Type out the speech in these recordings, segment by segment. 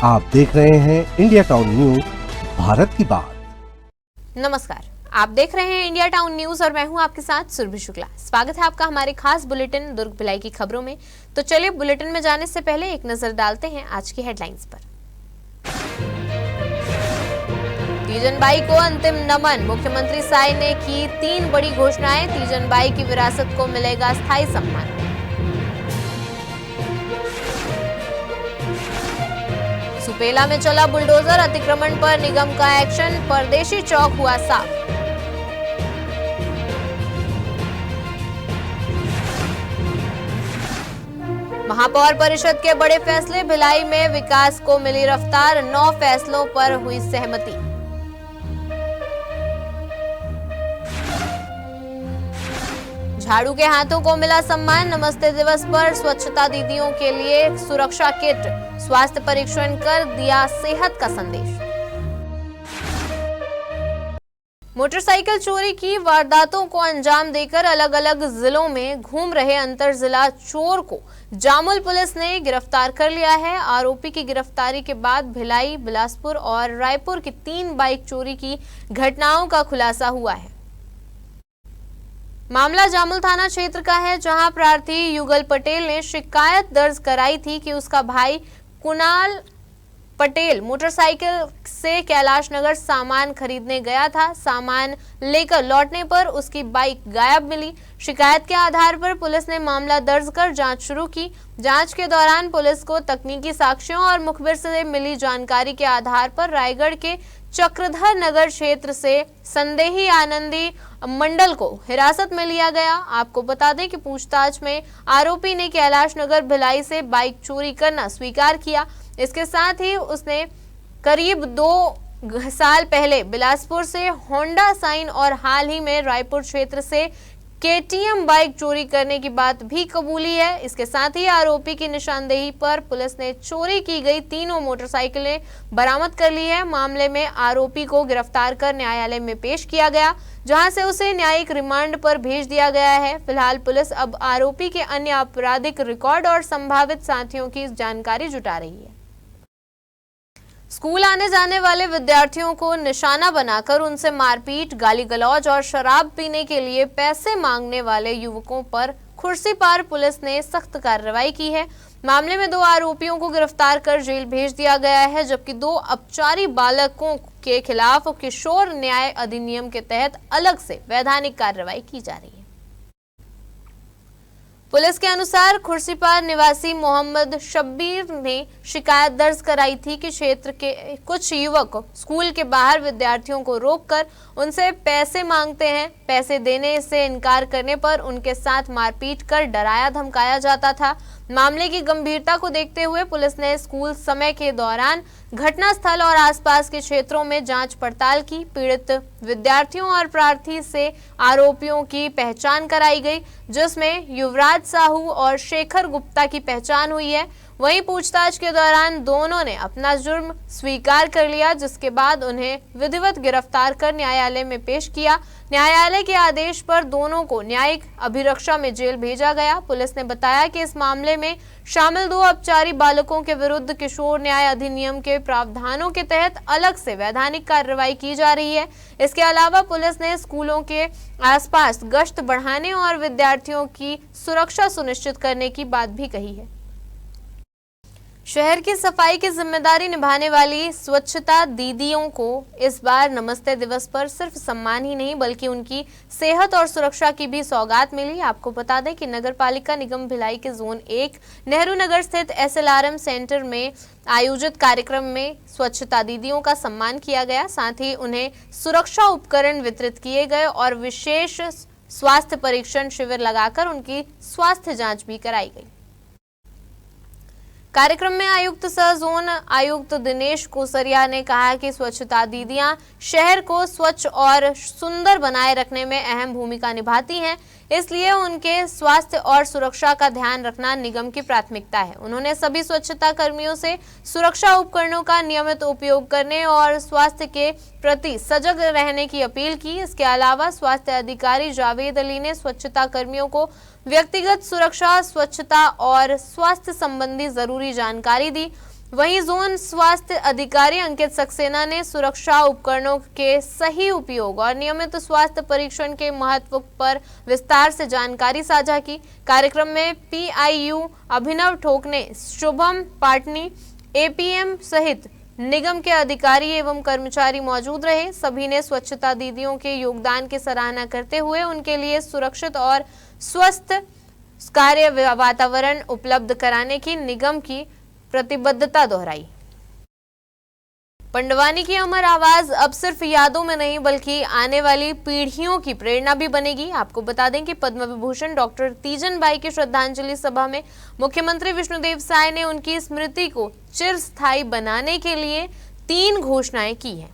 आप देख रहे हैं इंडिया टाउन न्यूज, भारत की बात। नमस्कार, आप देख रहे हैं इंडिया टाउन न्यूज और मैं हूं आपके साथ सुरभि शुक्ला। स्वागत है आपका हमारे खास बुलेटिन दुर्ग भिलाई की खबरों में। तो चलिए बुलेटिन में जाने से पहले एक नजर डालते हैं आज की हेडलाइंस पर। तीजन बाई को अंतिम नमन, मुख्यमंत्री साय ने की 3 बड़ी घोषणाएं। तीजन बाई की विरासत को मिलेगा स्थायी सम्मान। सुपेला में चला बुलडोजर, अतिक्रमण पर निगम का एक्शन, परदेशी चौक हुआ साफ। महापौर परिषद के बड़े फैसले, भिलाई में विकास को मिली रफ्तार, 9 फैसलों पर हुई सहमति। झाड़ू के हाथों को मिला सम्मान, नमस्ते दिवस पर स्वच्छता दीदियों के लिए सुरक्षा किट, स्वास्थ्य परीक्षण कर दिया सेहत का संदेश। मोटरसाइकिल चोरी की वारदातों को अंजाम देकर अलग अलग जिलों में घूम रहे अंतर जिला चोर को जामुल पुलिस ने गिरफ्तार कर लिया है। आरोपी की गिरफ्तारी के बाद भिलाई, बिलासपुर और रायपुर की 3 बाइक चोरी की घटनाओं का खुलासा हुआ है। मामला जामुल थाना क्षेत्र का है, जहां प्रार्थी युगल पटेल ने शिकायत दर्ज कराई थी कि उसका भाई कुणाल पटेल मोटरसाइकिल से कैलाश नगर सामान खरीदने गया था। सामान लेकर लौटने पर उसकी बाइक गायब मिली। शिकायत के आधार पर पुलिस ने मामला दर्ज कर जांच शुरू की। जांच के दौरान पुलिस को तकनीकी साक्ष्यों और मुखबिर से मिली जानकारी के आधार पर रायगढ़ के चक्रधर नगर क्षेत्र से संदेही आनंदी मंडल को हिरासत में लिया गया। आपको बता दें कि पूछताछ में आरोपी ने कैलाश नगर भिलाई से बाइक चोरी करना स्वीकार किया। इसके साथ ही उसने करीब 2 साल पहले बिलासपुर से होंडा साइन और हाल ही में रायपुर क्षेत्र से केटीएम बाइक चोरी करने की बात भी कबूली है। इसके साथ ही आरोपी की निशानदेही पर पुलिस ने चोरी की गई 3 मोटरसाइकिलें बरामद कर ली है। मामले में आरोपी को गिरफ्तार कर न्यायालय में पेश किया गया, जहां से उसे न्यायिक रिमांड पर भेज दिया गया है। फिलहाल पुलिस अब आरोपी के अन्य आपराधिक रिकॉर्ड और संभावित साथियों की जानकारी जुटा रही है। स्कूल आने जाने वाले विद्यार्थियों को निशाना बनाकर उनसे मारपीट, गाली गलौज और शराब पीने के लिए पैसे मांगने वाले युवकों पर खुर्सीपार पुलिस ने सख्त कार्रवाई की है। मामले में 2 आरोपियों को गिरफ्तार कर जेल भेज दिया गया है, जबकि 2 अपचारी बालकों के खिलाफ किशोर न्याय अधिनियम के तहत अलग से वैधानिक कार्रवाई की जा रही है। पुलिस के अनुसार खुर्सीपार निवासी मोहम्मद शब्बीर ने शिकायत दर्ज कराई थी कि क्षेत्र के कुछ युवक स्कूल के बाहर विद्यार्थियों को रोककर उनसे पैसे मांगते हैं। पैसे देने से इनकार करने पर उनके साथ मारपीट कर डराया धमकाया जाता था। मामले की गंभीरता को देखते हुए पुलिस ने स्कूल समय के दौरान घटनास्थल और आसपास के क्षेत्रों में जांच पड़ताल की। पीड़ित विद्यार्थियों और प्रार्थी से आरोपियों की पहचान कराई गई, जिसमें युवराज साहू और शेखर गुप्ता की पहचान हुई है। वहीं पूछताछ के दौरान दोनों ने अपना जुर्म स्वीकार कर लिया, जिसके बाद उन्हें विधिवत गिरफ्तार कर न्यायालय में पेश किया। न्यायालय के आदेश पर दोनों को न्यायिक अभिरक्षा में जेल भेजा गया। पुलिस ने बताया कि इस मामले में शामिल 2 अपचारी बालकों के विरुद्ध किशोर न्याय अधिनियम के प्रावधानों के तहत अलग से वैधानिक कार्रवाई की जा रही है। इसके अलावा पुलिस ने स्कूलों के आसपास गश्त बढ़ाने और विद्यार्थियों की सुरक्षा सुनिश्चित करने की बात भी कही है। शहर की सफाई की जिम्मेदारी निभाने वाली स्वच्छता दीदियों को इस बार नमस्ते दिवस पर सिर्फ सम्मान ही नहीं बल्कि उनकी सेहत और सुरक्षा की भी सौगात मिली। आपको बता दें कि नगर पालिका निगम भिलाई के जोन 1 नेहरू नगर स्थित SLRM सेंटर में आयोजित कार्यक्रम में स्वच्छता दीदियों का सम्मान किया गया। साथ ही उन्हें सुरक्षा उपकरण वितरित किए गए और विशेष स्वास्थ्य परीक्षण शिविर लगाकर उनकी स्वास्थ्य जाँच भी कराई गई। कार्यक्रम में आयुक्त सह जोन आयुक्त दिनेश कोसरिया ने कहा कि स्वच्छता दीदियां शहर को स्वच्छ और सुंदर बनाए रखने में अहम भूमिका निभाती हैं, इसलिए उनके स्वास्थ्य और सुरक्षा का ध्यान रखना निगम की प्राथमिकता है। उन्होंने सभी स्वच्छता कर्मियों से सुरक्षा उपकरणों का नियमित उपयोग करने और स्वास्थ्य के प्रति सजग रहने की अपील की। इसके अलावा स्वास्थ्य अधिकारी जावेद अली ने स्वच्छता कर्मियों को व्यक्तिगत सुरक्षा, स्वच्छता और स्वास्थ्य संबंधी जरूरी जानकारी दी। वहीं जोन स्वास्थ्य अधिकारी अंकित सक्सेना ने सुरक्षा उपकरणों के सही उपयोग और नियमित स्वास्थ्य परीक्षण के महत्व पर विस्तार से जानकारी साझा की। कार्यक्रम में PIU अभिनव ठोकने, शुभम पाटनी, APM सहित निगम के अधिकारी एवं कर्मचारी मौजूद रहे। सभी ने स्वच्छता दीदियों के योगदान की सराहना करते हुए उनके लिए सुरक्षित और स्वस्थ कार्य वातावरण उपलब्ध कराने की निगम की प्रतिबद्धता दोहराई। पंडवानी की अमर आवाज अब सिर्फ यादों में नहीं बल्कि आने वाली पीढ़ियों की प्रेरणा भी बनेगी। आपको बता दें कि पद्म विभूषण डॉक्टर तीजन बाई की श्रद्धांजलि सभा में मुख्यमंत्री विष्णुदेव साय ने उनकी स्मृति को चिरस्थायी बनाने के लिए 3 घोषणाएं की हैं।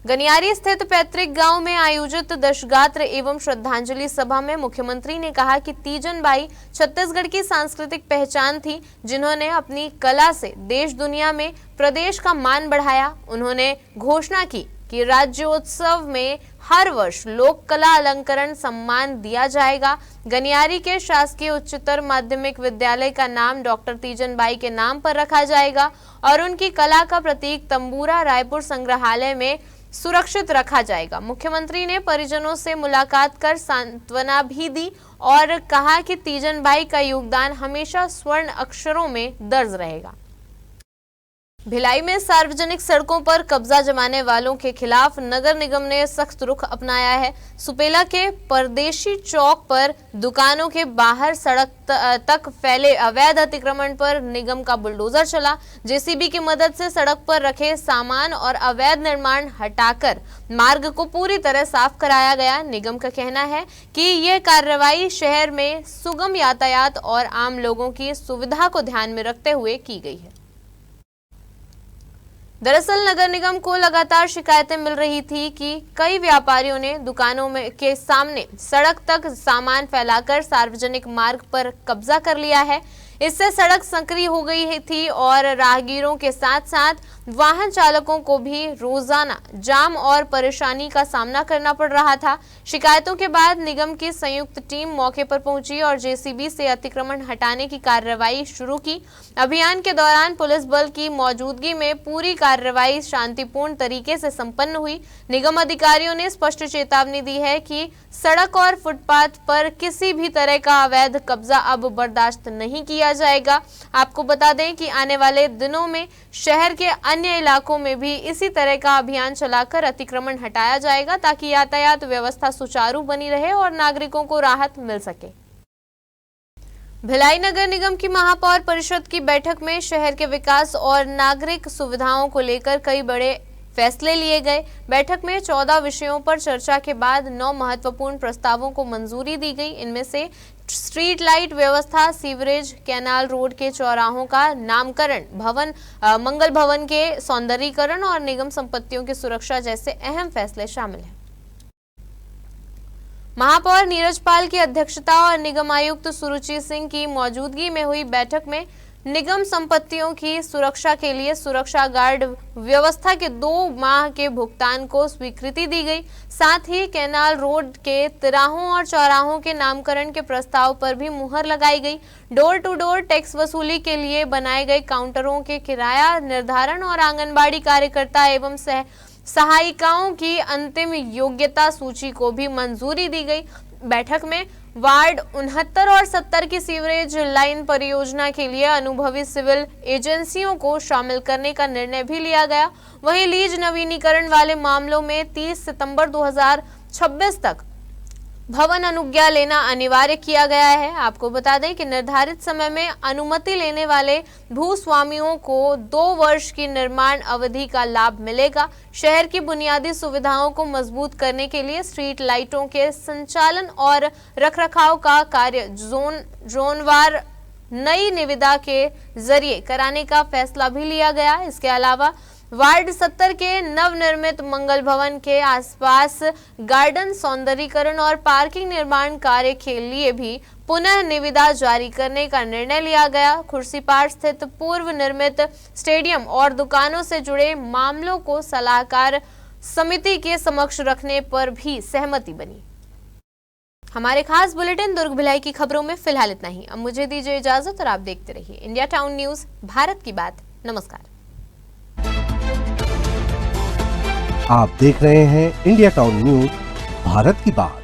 गनियारी स्थित पैतृक गांव में आयोजित दशगात्र एवं श्रद्धांजलि सभा में मुख्यमंत्री ने कहा कि तीजन बाई छत्तीसगढ़ की सांस्कृतिक पहचान थी, जिन्होंने अपनी कला से देश दुनिया में प्रदेश का मान बढ़ाया। उन्होंने घोषणा की कि राज्योत्सव में हर वर्ष लोक कला अलंकरण सम्मान दिया जाएगा। गनियारी के शासकीय उच्चतर माध्यमिक विद्यालय का नाम डॉक्टर तीजन बाई के नाम पर रखा जाएगा और उनकी कला का प्रतीक तंबूरा रायपुर संग्रहालय में सुरक्षित रखा जाएगा। मुख्यमंत्री ने परिजनों से मुलाकात कर सांत्वना भी दी और कहा कि तीजन बाई का योगदान हमेशा स्वर्ण अक्षरों में दर्ज रहेगा। भिलाई में सार्वजनिक सड़कों पर कब्जा जमाने वालों के खिलाफ नगर निगम ने सख्त रुख अपनाया है। सुपेला के परदेशी चौक पर दुकानों के बाहर सड़क तक फैले अवैध अतिक्रमण पर निगम का बुलडोजर चला। JCB की मदद से सड़क पर रखे सामान और अवैध निर्माण हटाकर मार्ग को पूरी तरह साफ कराया गया। निगम का कहना है कि यह कार्रवाई शहर में सुगम यातायात और आम लोगों की सुविधा को ध्यान में रखते हुए की गई है। दरअसल नगर निगम को लगातार शिकायतें मिल रही थी कि कई व्यापारियों ने दुकानों के सामने सड़क तक सामान फैलाकर सार्वजनिक मार्ग पर कब्जा कर लिया है। इससे सड़क संकरी हो गई थी और राहगीरों के साथ साथ वाहन चालकों को भी रोजाना जाम और परेशानी का सामना करना पड़ रहा था। शिकायतों के बाद निगम की संयुक्त टीम मौके पर पहुंची और JCB से अतिक्रमण हटाने की कार्रवाई शुरू की। अभियान के दौरान पुलिस बल की मौजूदगी में पूरी कार्रवाई शांतिपूर्ण तरीके से संपन्न हुई। निगम अधिकारियों ने स्पष्ट चेतावनी दी है कि सड़क और फुटपाथ पर किसी भी तरह का अवैध कब्जा अब बर्दाश्त नहीं किया जाएगा। आपको बता दें कि आने वाले दिनों में शहर के अन्य इलाकों में भी इसी तरह का अभियान चलाकर अतिक्रमण हटाया जाएगा ताकि यातायात व्यवस्था सुचारू बनी रहे और नागरिकों को राहत मिल सके। भिलाई नगर निगम की महापौर परिषद की बैठक में शहर के विकास और नागरिक सुविधाओं को लेकर कई बड़े फैसले लिए गए। बैठक में 14 विषयों पर चर्चा के बाद 9 महत्वपूर्ण प्रस्तावों को मंजूरी दी गई। इनमें से स्ट्रीट लाइट व्यवस्था, सीवरेज, कैनाल रोड के चौराहों का नामकरण, मंगल भवन के सौंदर्यीकरण और निगम संपत्तियों की सुरक्षा जैसे अहम फैसले शामिल हैं। महापौर नीरज पाल की अध्यक्षता और निगम आयुक्त सुरुचि सिंह की मौजूदगी में हुई बैठक में निगम संपत्तियों की सुरक्षा के लिए सुरक्षा गार्ड व्यवस्था के 2 माह के भुगतान को स्वीकृति दी गई। साथ ही कैनाल रोड के तिराहों और चौराहों के नामकरण के प्रस्ताव पर भी मुहर लगाई गई। डोर टू डोर टैक्स वसूली के लिए बनाए गए काउंटरों के किराया निर्धारण और आंगनबाड़ी कार्यकर्ता एवं सहायिकाओं की अंतिम योग्यता सूची को भी मंजूरी दी गई। बैठक में वार्ड 69 और 70 की सीवरेज लाइन परियोजना के लिए अनुभवी सिविल एजेंसियों को शामिल करने का निर्णय भी लिया गया। वहीं लीज नवीनीकरण वाले मामलों में 30 सितंबर 2026 तक भवन अनुज्ञा लेना अनिवार्य किया गया है। आपको बता दें कि निर्धारित समय में अनुमति लेने वाले भूस्वामियों को 2 वर्ष की निर्माण अवधि का लाभ मिलेगा। शहर की बुनियादी सुविधाओं को मजबूत करने के लिए स्ट्रीट लाइटों के संचालन और रखरखाव का कार्य जोनवार नई निविदा के जरिए कराने का फैसला भी लिया गया। इसके अलावा वार्ड 70 के नवनिर्मित मंगल भवन के आसपास गार्डन सौंदर्यीकरण और पार्किंग निर्माण कार्य के लिए भी पुनः निविदा जारी करने का निर्णय लिया गया। खुर्सीपार स्थित पूर्व निर्मित स्टेडियम और दुकानों से जुड़े मामलों को सलाहकार समिति के समक्ष रखने पर भी सहमति बनी। हमारे खास बुलेटिन दुर्ग भिलाई की खबरों में फिलहाल इतना ही। अब मुझे दीजिए इजाजत और आप देखते रहिए इंडिया टाउन न्यूज, भारत की बात। नमस्कार। आप देख रहे हैं इंडिया टाउन न्यूज, भारत की बात।